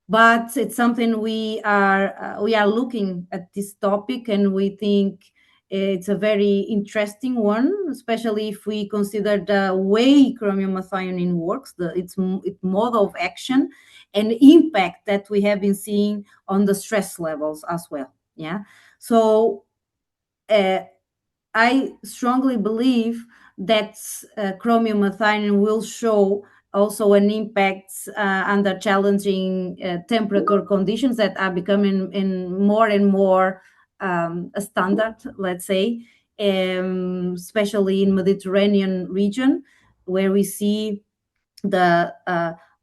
But it's something we are looking at this topic, and we think it's a very interesting one, especially if we consider the way chromium methionine works, its mode of action and impact that we have been seeing on the stress levels as well. Yeah. So I strongly believe that chromium methionine will show also an impact under challenging temperature conditions that are becoming more and more a standard, let's say, especially in Mediterranean region, where we see the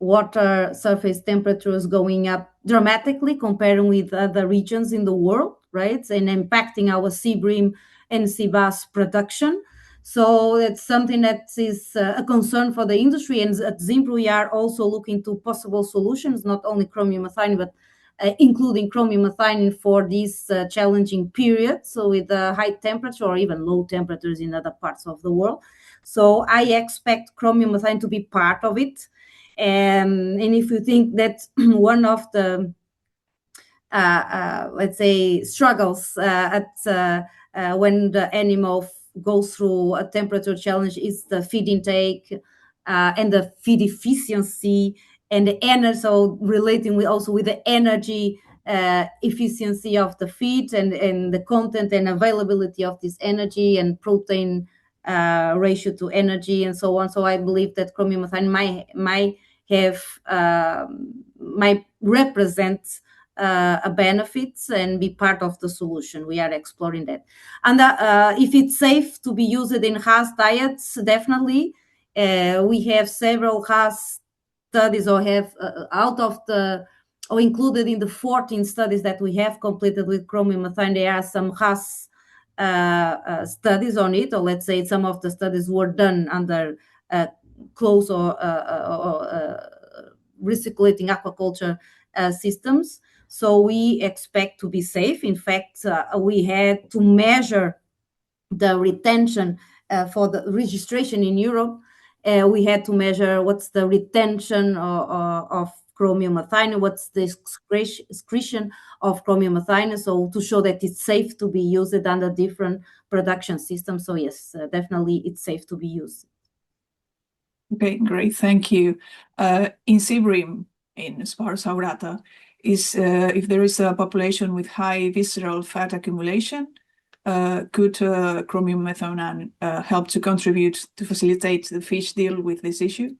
water surface temperatures going up dramatically comparing with other regions in the world, right? And impacting our sea bream and sea bass production. So it's something that is a concern for the industry. And at Zinpro, we are also looking to possible solutions, not only chromium methionine, but including chromium methionine for these challenging periods, so with high temperature or even low temperatures in other parts of the world. So I expect chromium methionine to be part of it. And if you think that one of the, let's say, struggles when the animal goes through a temperature challenge is the feed intake and the feed efficiency and the energy, so relating with also with the energy efficiency of the feed and the content and availability of this energy and protein ratio to energy and so on. So I believe that chromium methionine might represent a benefit and be part of the solution. We are exploring that. And if it's safe to be used in HAS diets, definitely. We have several HAS studies or have included in the 14 studies that we have completed with chromium methionine. There are some HAS studies on it, or let's say some of the studies were done under close or recirculating aquaculture systems. So we expect to be safe. In fact, we had to measure the retention for the registration in Europe. We had to measure what's the retention of chromium methionine, what's the excretion of chromium methionine, so to show that it's safe to be used under different production systems. So yes, definitely it's safe to be used. Okay, great, thank you. In Seabream, in sparse aurata, if there is a population with high visceral fat accumulation, could chromium methionine help to contribute to facilitate the fish deal with this issue?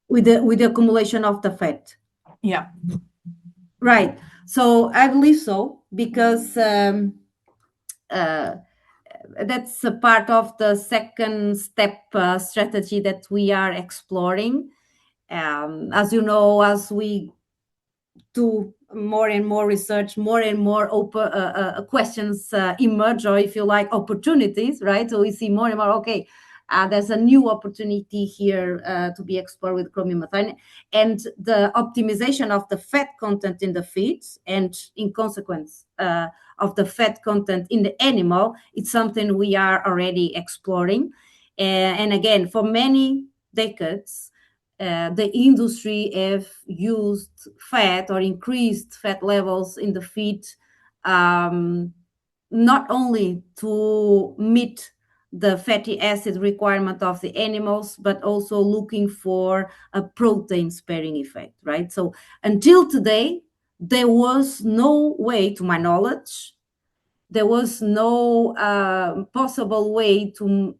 With the accumulation of the fat? Yeah. Right. So I believe so, because that's a part of the second step strategy that we are exploring. As you know, as we do more and more research, more and more open questions emerge, or if you like, opportunities, right? So we see more and more, okay, there's a new opportunity here to be explored with chromium methionine, and the optimization of the fat content in the feeds, and in consequence of the fat content in the animal, it's something we are already exploring. And again, for many decades, the industry have used fat or increased fat levels in the feed, not only to meet the fatty acid requirement of the animals, but also looking for a protein sparing effect, right? So until today, there was no way, to my knowledge, there was no possible way to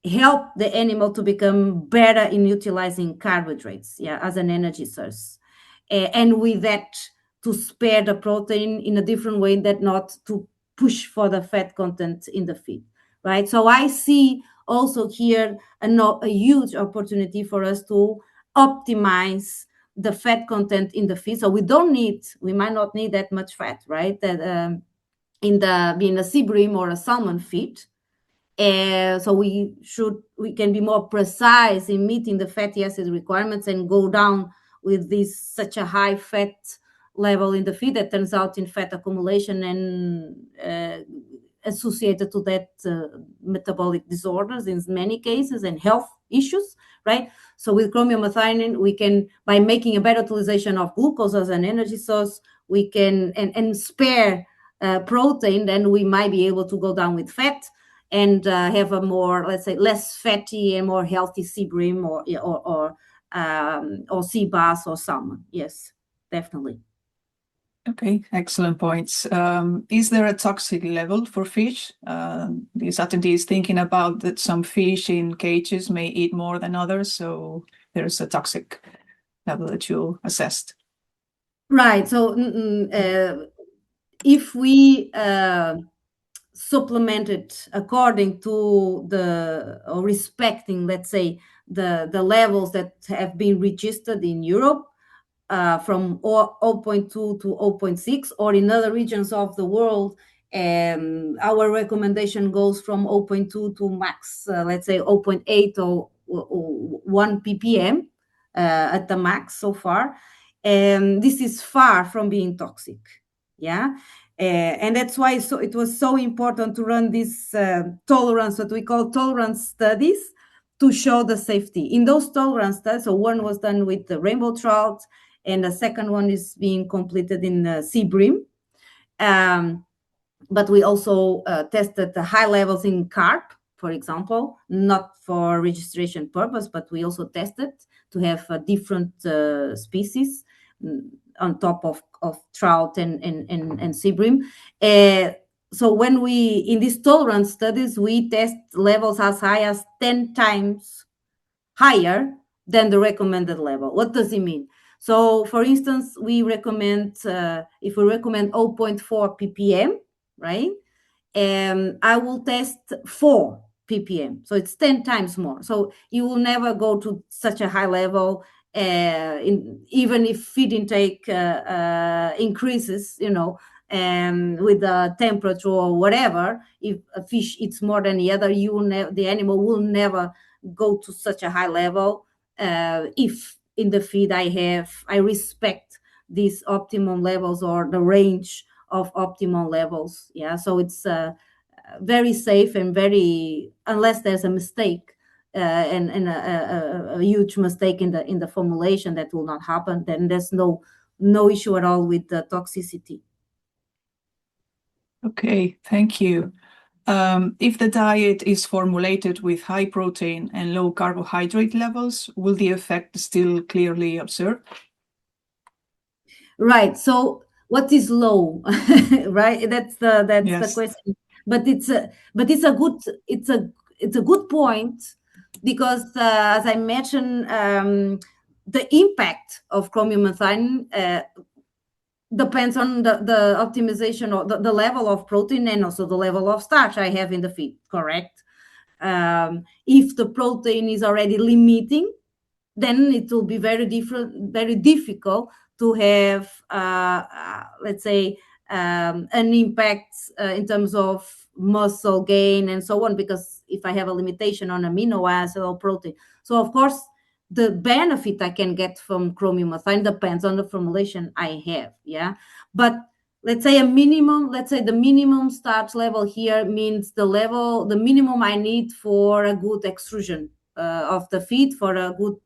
help the animal to become better in utilizing carbohydrates, as an energy source. And with that, to spare the protein in a different way, that not to push for the fat content in the feed, right? So I see also here a huge opportunity for us to optimize the fat content in the feed. So we might not need that much fat, right? That being a sea bream or a salmon feed. So we can be more precise in meeting the fatty acid requirements and go down with such a high fat level in the feed that turns out in fat accumulation and associated to that metabolic disorders in many cases and health issues, right? So with chromium methionine, we can, by making a better utilization of glucose as an energy source, we can and spare protein, then we might be able to go down with fat and have a more, let's say, less fatty and more healthy sea bream or sea bass or salmon. Yes, definitely. Okay, excellent points. Is there a toxic level for fish? These attendees thinking about that some fish in cages may eat more than others, so there's a toxic level that you assessed. Right. So if we supplemented according to or respecting, let's say, the levels that have been registered in Europe, from 0.2 to 0.6, or in other regions of the world, our recommendation goes from 0.2 to max, let's say 0.8 or 1 ppm at the max so far. And this is far from being toxic. And that's why it was so important to run this tolerance, what we call tolerance studies, to show the safety. In those tolerance studies, so one was done with the rainbow trout, and the second one is being completed in the sea bream. But we also tested the high levels in carp for example, not for registration purpose, but we also tested to have different species on top of trout and sea bream. So when we, in these tolerance studies, we test levels as high as 10 times higher than the recommended level. What does it mean? So for instance, we recommend, if we recommend 0.4 ppm, right? I will test 4 ppm. So it's 10 times more. So you will never go to such a high level, even if feed intake increases, with the temperature or whatever. If a fish eats more than the other, the animal will never go to such a high level. If in the feed I respect these optimum levels or the range of optimal levels. Yeah, so it's very safe and unless there's a mistake and a huge mistake in the formulation, that will not happen. Then there's no issue at all with the toxicity. Okay, thank you. If the diet is formulated with high protein and low carbohydrate levels, will the effect still clearly observed? Right. So what is low? Right. That's the Yes. question. But it's a good point, because as I mentioned, the impact of chromium methionine depends on the optimization or the level of protein and also the level of starch I have in the feed, correct? If the protein is already limiting, then it will be very difficult to have, let's say, an impact in terms of muscle gain and so on, because if I have a limitation on amino acid or protein. So of course, the benefit I can get from chromium methionine depends on the formulation I have. Yeah. But let's say the minimum starch level here means the minimum I need for a good extrusion of the feed, for a good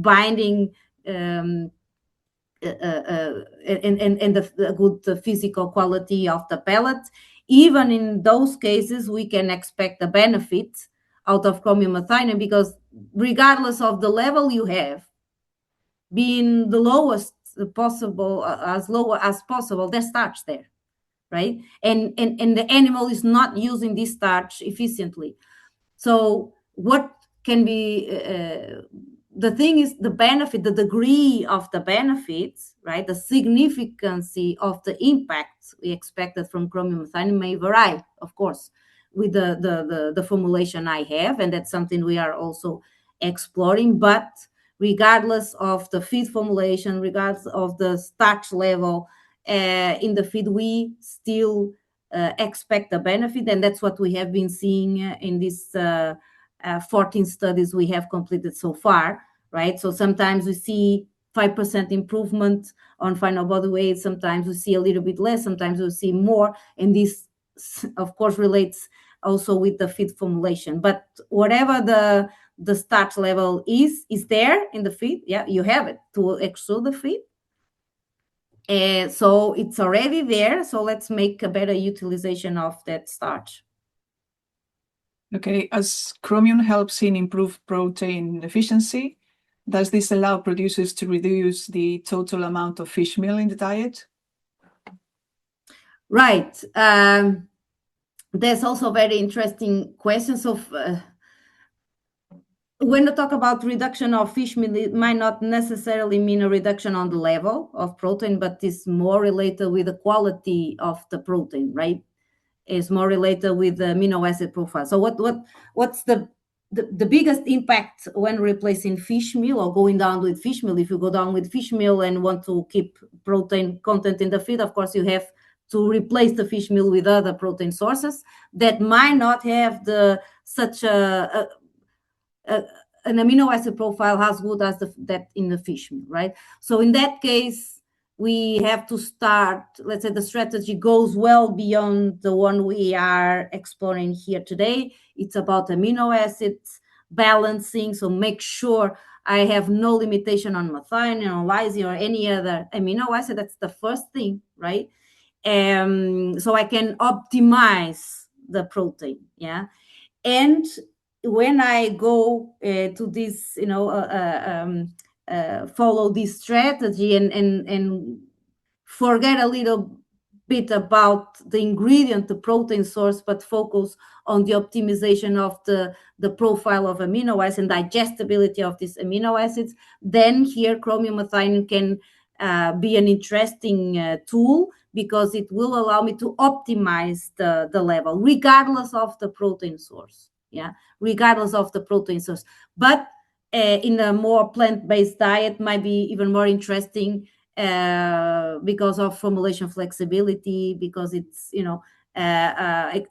binding and the good physical quality of the pellet. Even in those cases, we can expect a benefit out of chromium methionine, because regardless of the level you have, being the lowest possible, as low as possible, there's starch there, right? And the animal is not using this starch efficiently. So what can be the thing is the benefit, the degree of the benefits, right? The significance of the impact we expected from chromium methionine may vary, of course, with the formulation I have, and that's something we are also exploring. But regardless of the feed formulation, regardless of the starch level in the feed, we still expect a benefit, and that's what we have been seeing in these 14 studies we have completed so far, right? So sometimes we see 5% improvement on final body weight, sometimes we see a little bit less, sometimes we see more, and this of course relates also with the feed formulation. But whatever the starch level is there in the feed, yeah, you have it to extrude the feed. So it's already there. So let's make a better utilization of that starch. Okay, as chromium helps in improved protein efficiency, does this allow producers to reduce the total amount of fish meal in the diet? Right. There's also very interesting questions of when you talk about reduction of fish meal, it might not necessarily mean a reduction on the level of protein, but it's more related with the quality of the protein, right? It's more related with the amino acid profile. So what's the biggest impact when replacing fish meal or going down with fish meal? If you go down with fish meal and want to keep protein content in the feed, of course you have to replace the fish meal with other protein sources that might not have such an amino acid profile as good as that in the fish meal, right? So in that case, we have to start, let's say the strategy goes well beyond the one we are exploring here today. It's about amino acids balancing. So make sure I have no limitation on methionine or lysine or any other amino acid. That's the first thing, right? So I can optimize the protein. Yeah. And when I go to this, follow this strategy and forget a little bit about the ingredient, the protein source, but focus on the optimization of the profile of amino acids and digestibility of these amino acids, then here chromium methionine can be an interesting tool, because it will allow me to optimize the level regardless of the protein source. Yeah, regardless of the protein source. But in a more plant-based diet might be even more interesting because of formulation flexibility, because it's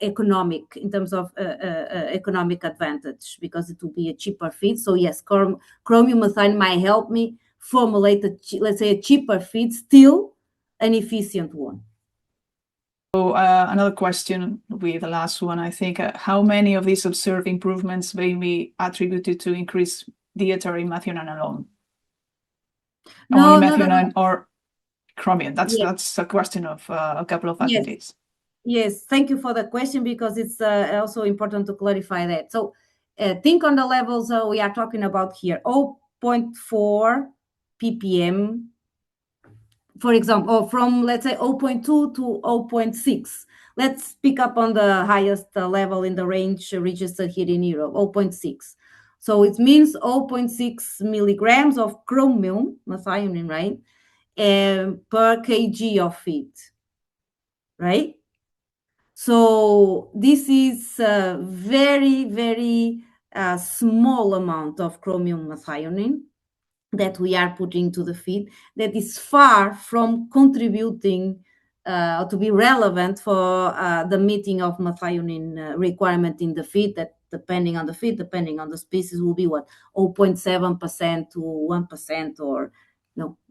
economic in terms of economic advantage, because it will be a cheaper feed. So yes, chromium methionine might help me formulate let's say a cheaper feed, still an efficient one. So another question with the last one, I think, how many of these observed improvements may be attributed to increased dietary methionine alone? Only methionine or chromium? That's a question of a couple of attendees. Yes, thank you for the question, because it's also important to clarify that. So think on the levels we are talking about here, 0.4 ppm, for example, or from, let's say, 0.2 to 0.6. Let's pick up on the highest level in the range registered here in Europe, 0.6. So it means 0.6 milligrams of chromium methionine, right, per kg of feed, right? So this is a very, very small amount of chromium methionine that we are putting to the feed, that is far from contributing to be relevant for the meeting of methionine requirement in the feed, that depending on the feed, depending on the species, will be what, 0.7% to 1%, or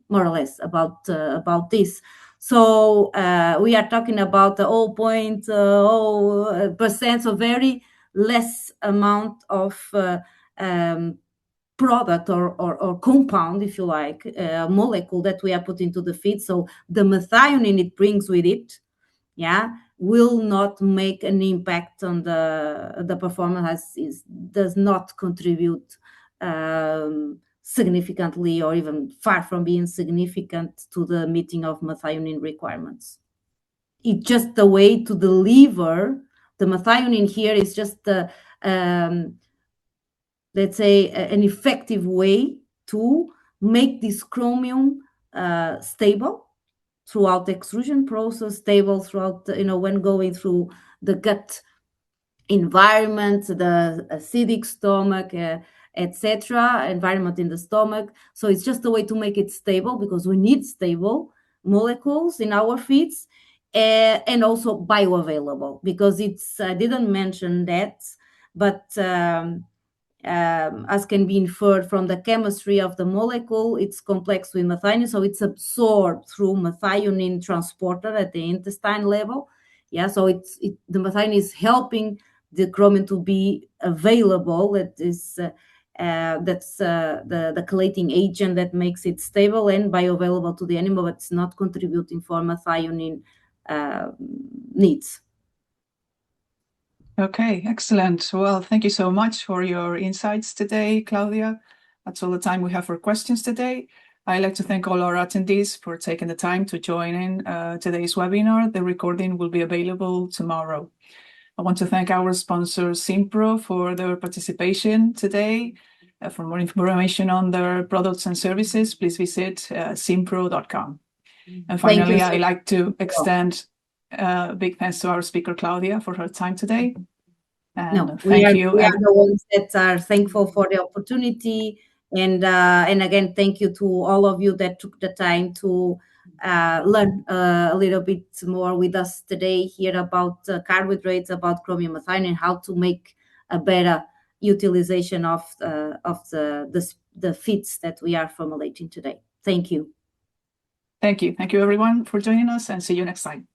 more or less about this. So we are talking about 0.0%, so very less amount of product or compound, if you like, molecule that we are putting into the feed. So the methionine it brings with it, will not make an impact on the performance, does not contribute significantly, or even far from being significant, to the meeting of methionine requirements. It's just a way to deliver the methionine. Here is just the let's say an effective way to make this chromium stable throughout the extrusion process, stable throughout when going through the gut environment, the acidic stomach, etc., environment in the stomach. So it's just a way to make it stable, because we need stable molecules in our feeds, and also bioavailable, because it's, I didn't mention that, but as can be inferred from the chemistry of the molecule, it's complex with methionine, so it's absorbed through methionine transporter at the intestine level. So the methionine is helping the chromium to be available. That's the chelating agent that makes it stable and bioavailable to the animal, but it's not contributing for methionine needs. Okay, excellent. Well, thank you so much for your insights today, Claudia. That's all the time we have for questions today. I'd like to thank all our attendees for taking the time to join in today's webinar. The recording will be available tomorrow. I want to thank our sponsor, Zinpro, for their participation today. For more information on their products and services, please visit zinpro.com. And finally, I'd like to extend big thanks to our speaker, Claudia, for her time today. And thank you. We are the ones that are thankful for the opportunity. And again, thank you to all of you that took the time to learn a little bit more with us today here about carbohydrates, about chromium methionine, and how to make a better utilization of the feeds that we are formulating today. Thank you. Thank you. Thank you, everyone, for joining us, and see you next time.